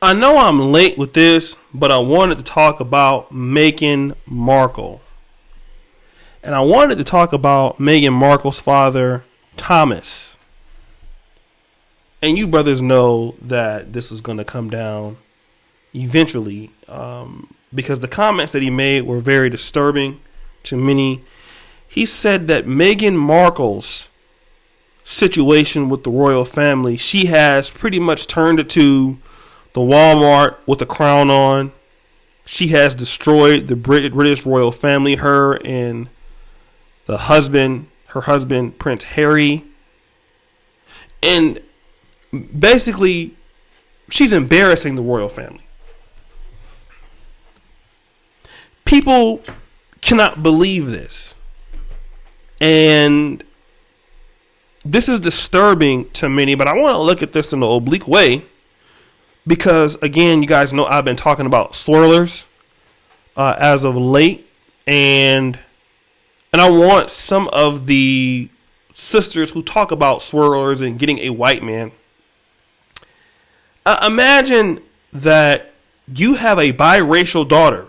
I know I'm late with this, but I wanted to talk about Meghan Markle. And I wanted to talk about Meghan Markle's father, Thomas. And you brothers know that this was going to come down eventually, because the comments that he made were very disturbing to many. He said that Meghan Markle's situation with the royal family, she has pretty much turned it to the Walmart with the crown on. She has destroyed the British royal family, her and her husband, Prince Harry. And basically, she's embarrassing the royal family. People cannot believe this. And this is disturbing to many, but I want to look at this in an oblique way. Because, again, you guys know I've been talking about swirlers as of late. And I want some of the sisters who talk about swirlers and getting a white man. Imagine that you have a biracial daughter.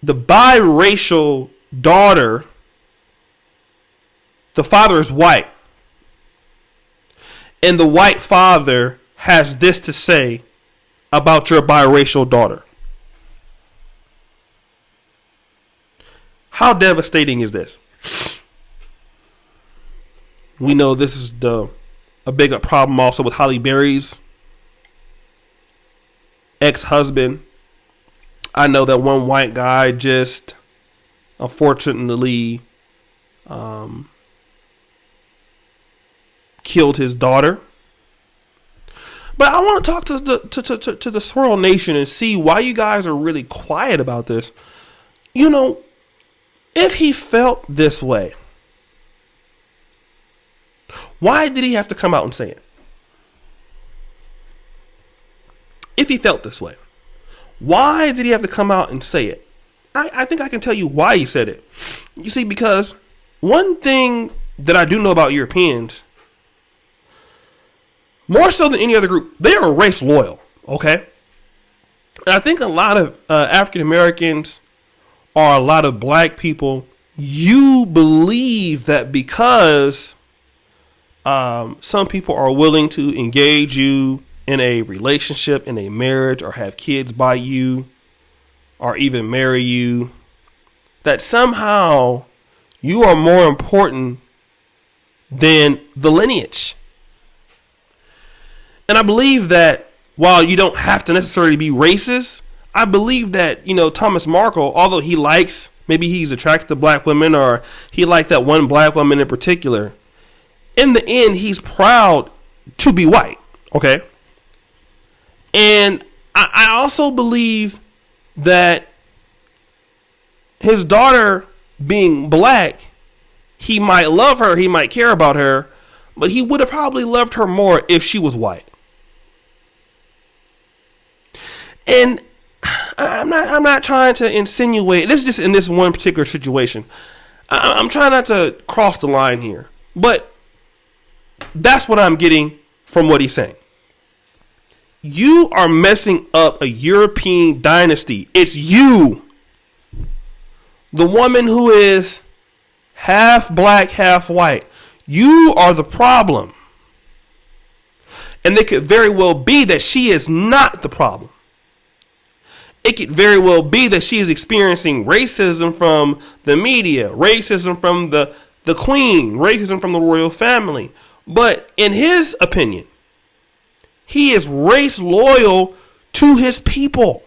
The biracial daughter, the father is white. And the white father has this to say about your biracial daughter. How devastating is this? We know this is a bigger problem also with Halle Berry's ex-husband. I know that one white guy just unfortunately killed his daughter. But I want to talk to the Swirl Nation and see why you guys are really quiet about this. You know, if he felt this way, why did he have to come out and say it? If he felt this way, why did he have to come out and say it? I think I can tell you why he said it. You see, because one thing that I do know about Europeans, more so than any other group, they are race loyal, okay? And I think a lot of African Americans or a lot of black people, you believe that because some people are willing to engage you in a relationship, in a marriage, or have kids by you, or even marry you, that somehow you are more important than the lineage. And I believe that while you don't have to necessarily be racist, I believe that, Thomas Markle, although maybe he's attracted to black women or he liked that one black woman in particular, in the end, he's proud to be white, okay? And I also believe that his daughter being black, he might love her, he might care about her, but he would have probably loved her more if she was white. And I'm not trying to insinuate. This is just in this one particular situation. I'm trying not to cross the line here, but that's what I'm getting from what he's saying. You are messing up a European dynasty. It's you, the woman who is half black, half white. You are the problem. And it could very well be that she is not the problem. It could very well be that she is experiencing racism from the media, racism from the queen, racism from the royal family. But in his opinion, he is race loyal to his people.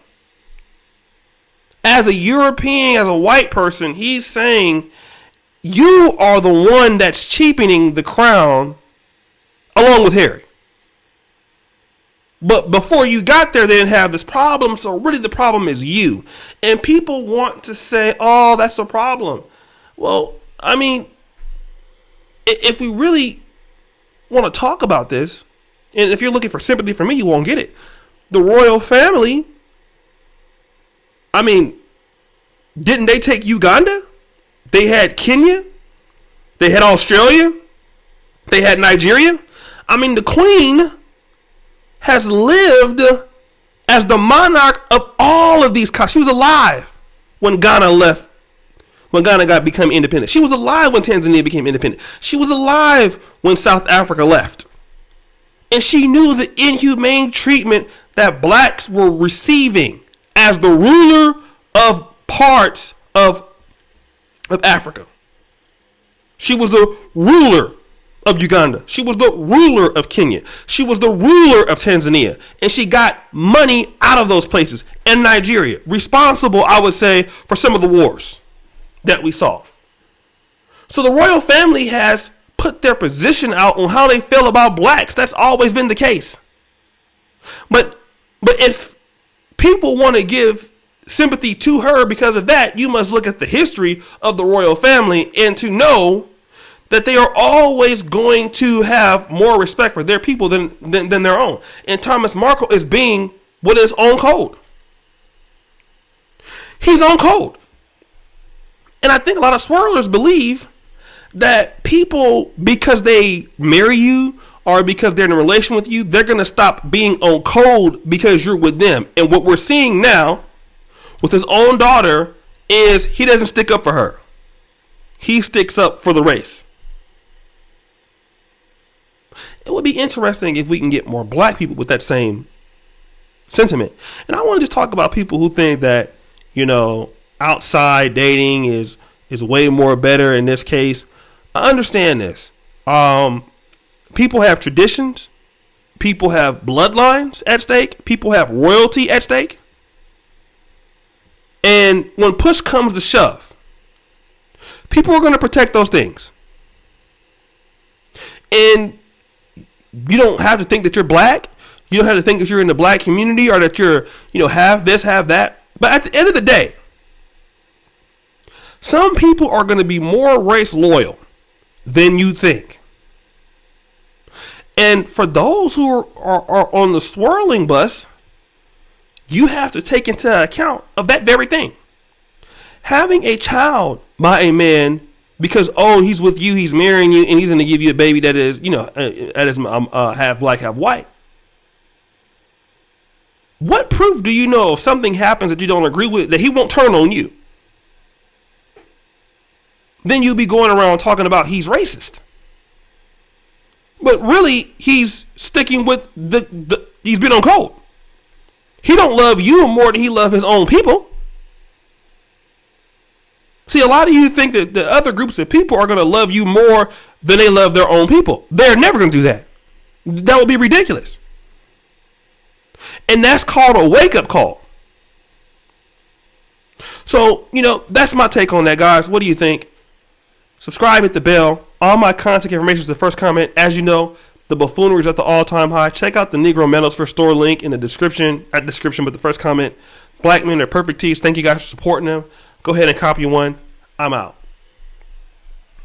As a European, as a white person, he's saying, you are the one that's cheapening the crown along with Harry. But before you got there, they didn't have this problem. So really the problem is you. And people want to say, oh, that's a problem. Well, I mean, if we really want to talk about this, and if you're looking for sympathy from me, you won't get it. The royal family, I mean, didn't they take Uganda? They had Kenya. They had Australia. They had Nigeria. I mean, the queen has lived as the monarch of all of these countries. She was alive when Ghana left, when Ghana became independent. She was alive when Tanzania became independent. She was alive when South Africa left. And she knew the inhumane treatment that blacks were receiving as the ruler of parts of Africa. She was the ruler of Uganda. She was the ruler of Kenya. She was the ruler of Tanzania. And she got money out of those places. And Nigeria, responsible, I would say, for some of the wars that we saw. So the royal family has put their position out on how they feel about blacks. That's always been the case. But if people want to give sympathy to her because of that, you must look at the history of the royal family and to know that they are always going to have more respect for their people than their own. And Thomas Markle is being what is on code. He's on code. And I think a lot of swirlers believe that people, because they marry you or because they're in a relation with you, they're going to stop being on code because you're with them. And what we're seeing now with his own daughter is he doesn't stick up for her. He sticks up for the race. It would be interesting if we can get more black people with that same sentiment. And I want to just talk about people who think that, outside dating is way more better in this case. I understand this. People have traditions. People have bloodlines at stake. People have royalty at stake. And when push comes to shove, people are going to protect those things. And you don't have to think that you're black. You don't have to think that you're in the black community or that you're, have this, have that. But at the end of the day, some people are going to be more race loyal than you think. And for those who are on the swirling bus, you have to take into account of that very thing. Having a child by a man because, he's with you, he's marrying you, and he's going to give you a baby that is, half black, half white. What proof do you know if something happens that you don't agree with, that he won't turn on you? Then you'll be going around talking about he's racist. But really, he's sticking with he's been on code. He don't love you more than he loves his own people. See, a lot of you think that the other groups of people are going to love you more than they love their own people. They're never going to do that. That would be ridiculous. And that's called a wake-up call. So, that's my take on that, guys. What do you think? Subscribe, hit the bell. All my contact information is the first comment. As you know, the buffoonery is at the all-time high. Check out the Negro Manosphere store link in the description. But the first comment. Black men are perfect tees. Thank you guys for supporting them. Go ahead and copy one. I'm out.